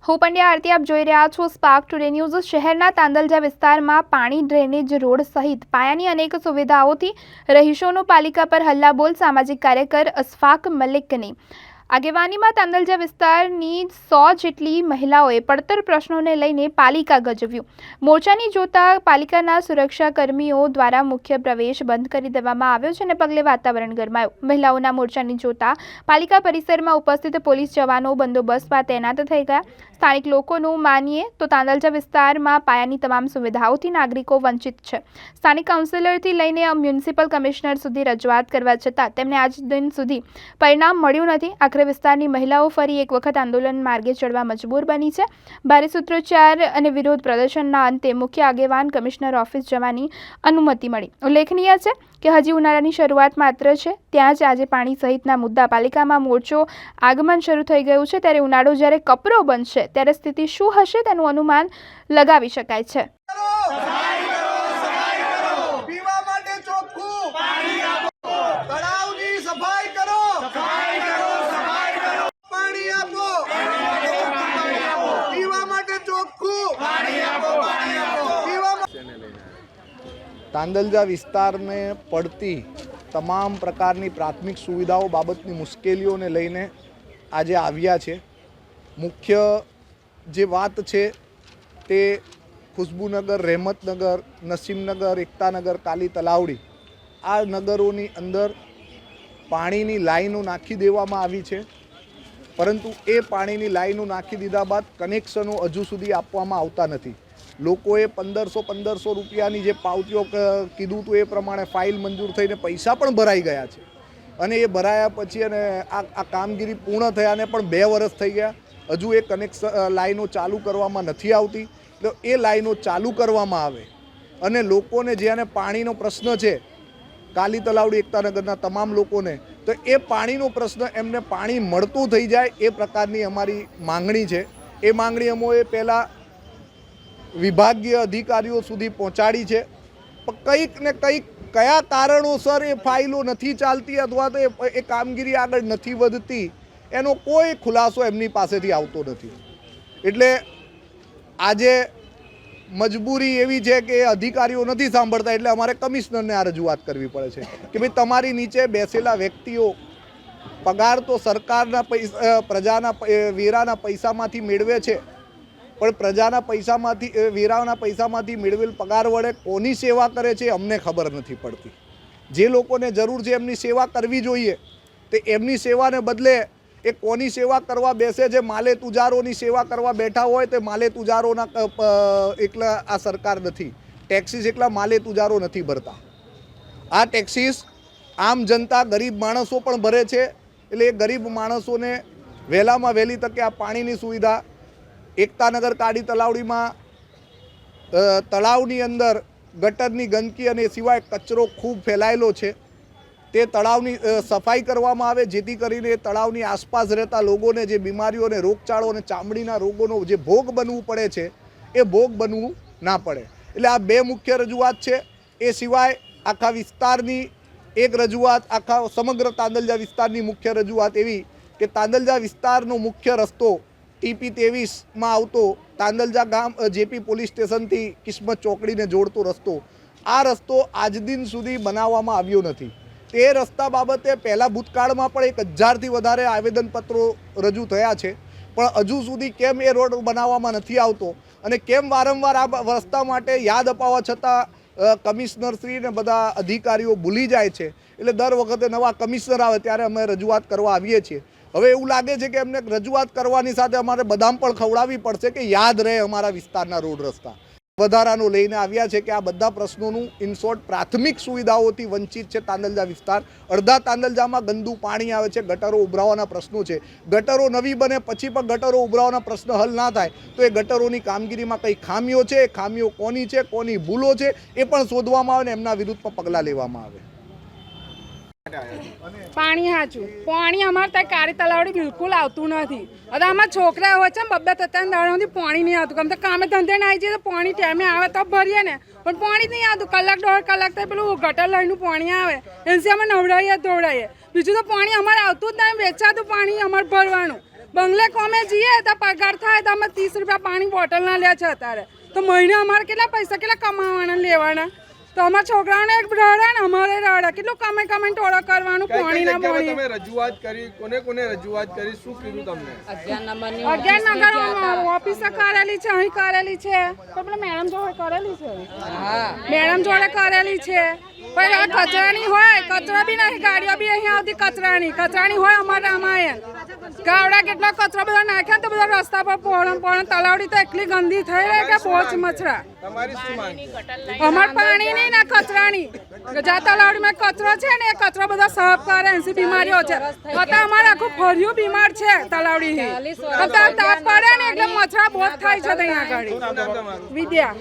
હું પંડ્યા આરતી આપ જોઈ રહ્યા છો સ્પાર્ક ટુડે ન્યૂઝ। શહેરના તાંદલજા વિસ્તારમાં પાણી, ડ્રેનેજ, રોડ સહિત પાયાની અનેક સુવિધાઓથી રહીશોનો પાલિકા પર હલ્લાબોલ। સામાજિક કાર્યકર અશફાક મલિકની આગેવાનીમાં તાંદલજા વિસ્તારની 100 જેટલી મહિલાઓએ પડતર પ્રશ્નોને લઈને પાલિકા ગજવ્યું। મોરચાની જોતા પાલિકાના સુરક્ષાકર્મીઓ દ્વારા મુખ્ય પ્રવેશ બંધ કરી દેવામાં આવ્યો છે અને પગલે વાતાવરણ ગરમાયું। મહિલાઓના મોરચાની જોતા પાલિકા પરિસરમાં ઉપસ્થિત પોલીસ જવાનો બંદોબસ્તમાં તૈનાત થઈ ગયા। સ્થાનિક લોકોનું માનીએ તો તાંદલજા વિસ્તારમાં પાયાની તમામ સુવિધાઓથી નાગરિકો વંચિત છે। સ્થાનિક કાઉન્સિલરથી લઈને મ્યુનિસિપલ કમિશનર સુધી રજૂઆત કરવા છતાં તેમને આજ દિન સુધી પરિણામ મળ્યું નથી। આખરે વિસ્તારની મહિલાઓ ફરી એક વખત આંદોલન માર્ગે ચડવા મજબૂર બની છે। ભારે સૂત્રોચ્ચાર અને વિરોધ પ્રદર્શનના અંતે મુખ્ય આગેવાન કમિશનર ઓફિસ જવાની અનુમતિ મળી। ઉલ્લેખનીય છે કે હજી ઉનાળાની શરૂઆત માત્ર છે, ત્યાં જ આજે પાણી સહિતના મુદ્દા પાલિકામાં મોરચો આગમન શરૂ થઈ ગયું છે। ત્યારે ઉનાળો જ્યારે કપરો બનશે ત્યારે સ્થિતિ શું હશે તેનું અનુમાન લગાવી શકાય છે। તાંદલજા વિસ્તારને પડતી તમામ પ્રકારની પ્રાથમિક સુવિધાઓ બાબતની મુશ્કેલીઓને લઈને આજે આવ્યા છે। મુખ્ય જે વાત છે તે ખુશ્બુનગર, રહેમતનગર, નસીમનગર, એકતાનગર, કાલી તલાવડી આ નગરોની અંદર પાણીની લાઈનો નાખી દેવામાં આવી છે, પરંતુ એ પાણીની લાઈનો નાખી દીધા બાદ કનેક્શનો હજુ સુધી આપવામાં આવતા નથી। લોકોએ 1500 રૂપિયાની જે પાવતીઓ કીધું હતું એ પ્રમાણે ફાઇલ મંજૂર થઈને પૈસા પણ ભરાઈ ગયા છે અને એ ભરાયા પછી અને આ કામગીરી પૂર્ણ થયાને પણ 2 વર્ષ થઈ ગયા, હજુ એ કનેક્શન લાઈનો ચાલુ કરવામાં નથી આવતી। તો એ લાઈનો ચાલુ કરવામાં આવે અને લોકોને જેને પાણીનો પ્રશ્ન છે, કાલી તલાવડી, એકતાનગરના તમામ લોકોને, તો એ પાણીનો પ્રશ્ન એમને પાણી મળતું થઈ જાય એ પ્રકારની અમારી માંગણી છે। એ માંગણી અમે પહેલાં વિભાગીય અધિકારીઓ સુધી પહોંચાડી છે, પણ કંઈક ને કંઈક કયા કારણોસર એ ફાઇલો નથી ચાલતી અથવા તો એ કામગીરી આગળ નથી વધતી એનો કોઈ ખુલાસો એમની પાસેથી આવતો નથી। એટલે આજે મજબૂરી એવી છે કે અધિકારીઓ નથી સાંભળતા, એટલે અમારે કમિશનરને આ રજૂઆત કરવી પડે છે કે ભાઈ તમારી નીચે બેસેલા વ્યક્તિઓ પગાર તો સરકારના પૈસા, પ્રજાના વેરાના પૈસામાંથી મેળવે છે, પણ પ્રજાના પૈસામાંથી, વેરાના પૈસામાંથી મેળવેલ પગાર વડે કોની સેવા કરે છે અમને ખબર નથી પડતી। જે લોકોને જરૂર છે એમની સેવા કરવી જોઈએ, તે એમની સેવાને બદલે એ કોની સેવા કરવા બેસે છે, માલે તુજારોની સેવા કરવા બેઠા હોય તો માલે તુજારોના એકલા આ સરકાર નથી, ટેક્સીસ એકલા માલે તુજારો નથી ભરતા। આ ટેક્સીસ આમ જનતા, ગરીબ માણસો પણ ભરે છે। એટલે એ ગરીબ માણસોને વહેલામાં વહેલી તકે આ પાણીની સુવિધા, એકતાનગર, કાળી તલાવડીમાં તળાવની અંદર ગટરની ગંદકી અને સિવાય કચરો ખૂબ ફેલાયેલો છે, તે તળાવની સફાઈ કરવામાં આવે, જેથી કરીને તળાવની આસપાસ રહેતા લોકોને જે બીમારીઓ અને રોગચાળો અને ચામડીના રોગોનો જે ભોગ બનવું પડે છે એ ભોગ બનવું ના પડે। એટલે આ 2 મુખ્ય રજૂઆત છે। એ સિવાય આખા વિસ્તારની એક રજૂઆત, આખા સમગ્ર તાંદલજા વિસ્તારની મુખ્ય રજૂઆત એવી કે તાંદલજા વિસ્તારનો મુખ્ય રસ્તો TP 23માં આવતો તાંદલજા ગામ JP પોલીસ સ્ટેશનથી કિસ્મત ચોકડીને જોડતો રસ્તો, આ રસ્તો આજ દિન સુધી બનાવવામાં આવ્યો નથી। તે રસ્તા બાબતે પહેલાં ભૂતકાળમાં પણ 1000થી વધારે આવેદનપત્રો રજૂ થયા છે, પણ હજુ સુધી કેમ એ રોડ બનાવવામાં નથી આવતો અને કેમ વારંવાર આ રસ્તા માટે યાદ અપાવવા છતાં કમિશનરશ્રી ને બધા અધિકારીઓ ભૂલી જાય છે। એટલે દર વખતે નવા કમિશનર આવે ત્યારે અમે રજૂઆત કરવા આવીએ છીએ। હવે એવું લાગે છે કે એમને રજૂઆત કરવાની સાથે અમારે બદામ પણ ખવડાવવી પડશે કે યાદ રહે અમારા વિસ્તારના રોડ રસ્તા। વધારાનો લઈને આવ્યા છે કે આ બધા પ્રશ્નોનું ઇન શોર્ટ પ્રાથમિક સુવિધાઓથી વંચિત છે તાંદલજા વિસ્તાર। અડધા તાંદલજામાં ગંદુ પાણી આવે છે, ગટરો ઉભરાવાના પ્રશ્નો છે, ગટરો નવી બને પછી પણ ગટરો ઉભરાવાના પ્રશ્ન હલ ના થાય તો એ ગટરોની કામગીરીમાં કઈ ખામીઓ છે, એ ખામીઓ કોની છે, કોની ભૂલો છે એ પણ શોધવામાં આવે ને એમના વિરુદ્ધમાં પગલાં લેવામાં આવે। પાણી સાચું, પાણી અમારે ત્યાં કાળી તલાવડી બિલકુલ આવતું નથી। હવે આમાં છોકરા હોય છે ને 2-3 દાડાથી પાણી નહીં આવતું, કેમ તો કામે ધંધે ના આવી જઈએ તો પાણી ટાઈમે આવે તો ભરીએ ને, પણ પાણી નહીં આવતું। કલાક 1.5 કલાક થાય પેલું ગટર લઈને પાણી આવે, એનાથી અમે નવડાવીએ ધોવડાવીએ, બીજું તો પાણી અમારે આવતું જ નહીં, વેચાતું પાણી અમારે ભરવાનું। બંગલે કોમે જઈએ તો પગાર થાય તો અમે 30 રૂપિયા પાણી બોટલના લે છે અત્યારે. તો મહિને અમારે કેટલા પૈસા કેટલા કમાવાના લેવાના? તો અમારા છોકરાઓને એક રડા ને અમારે રડા. કેટલું કમે ટોળો કરવાનું પાણીના પાણી. તમે રજૂઆત કરી, કોને રજૂઆત કરી, શું કીધું તમને? 11 નગર ઓફિસે કરેલી છે, અહીં કરેલી છે, પણ મેડમ જોડે કરેલી છે. મેડમ જોડે કરેલી છે. પણ આ કચરાની હોય, કચરો બી નહીં, ગાડીઓ બી અહીં આવતી કચરાની હોય અમારે રામાયણ. ગાવડા કેટલો કચરો બધા નાખ્યા તો બધા રસ્તા પર પોણ તલાવડી તો એટલી ગંદી થઈ રહી કે બહુ જ મચ્છરા. તમારી શું માંગ? અમાર પાણી નહીં ના કચરાની. જા તલાવડીમાં કચરો છે ને એ કચરો બધા સાફ કરે, એસી બીમારીઓ છે. અત્યારે અમારે આખું ફર્યું બીમાર છે તલાવડી. તાપ પડે ને એટલે મચ્છરા બહુ થાય છે ત્યાં આગળ. વિદ્યા.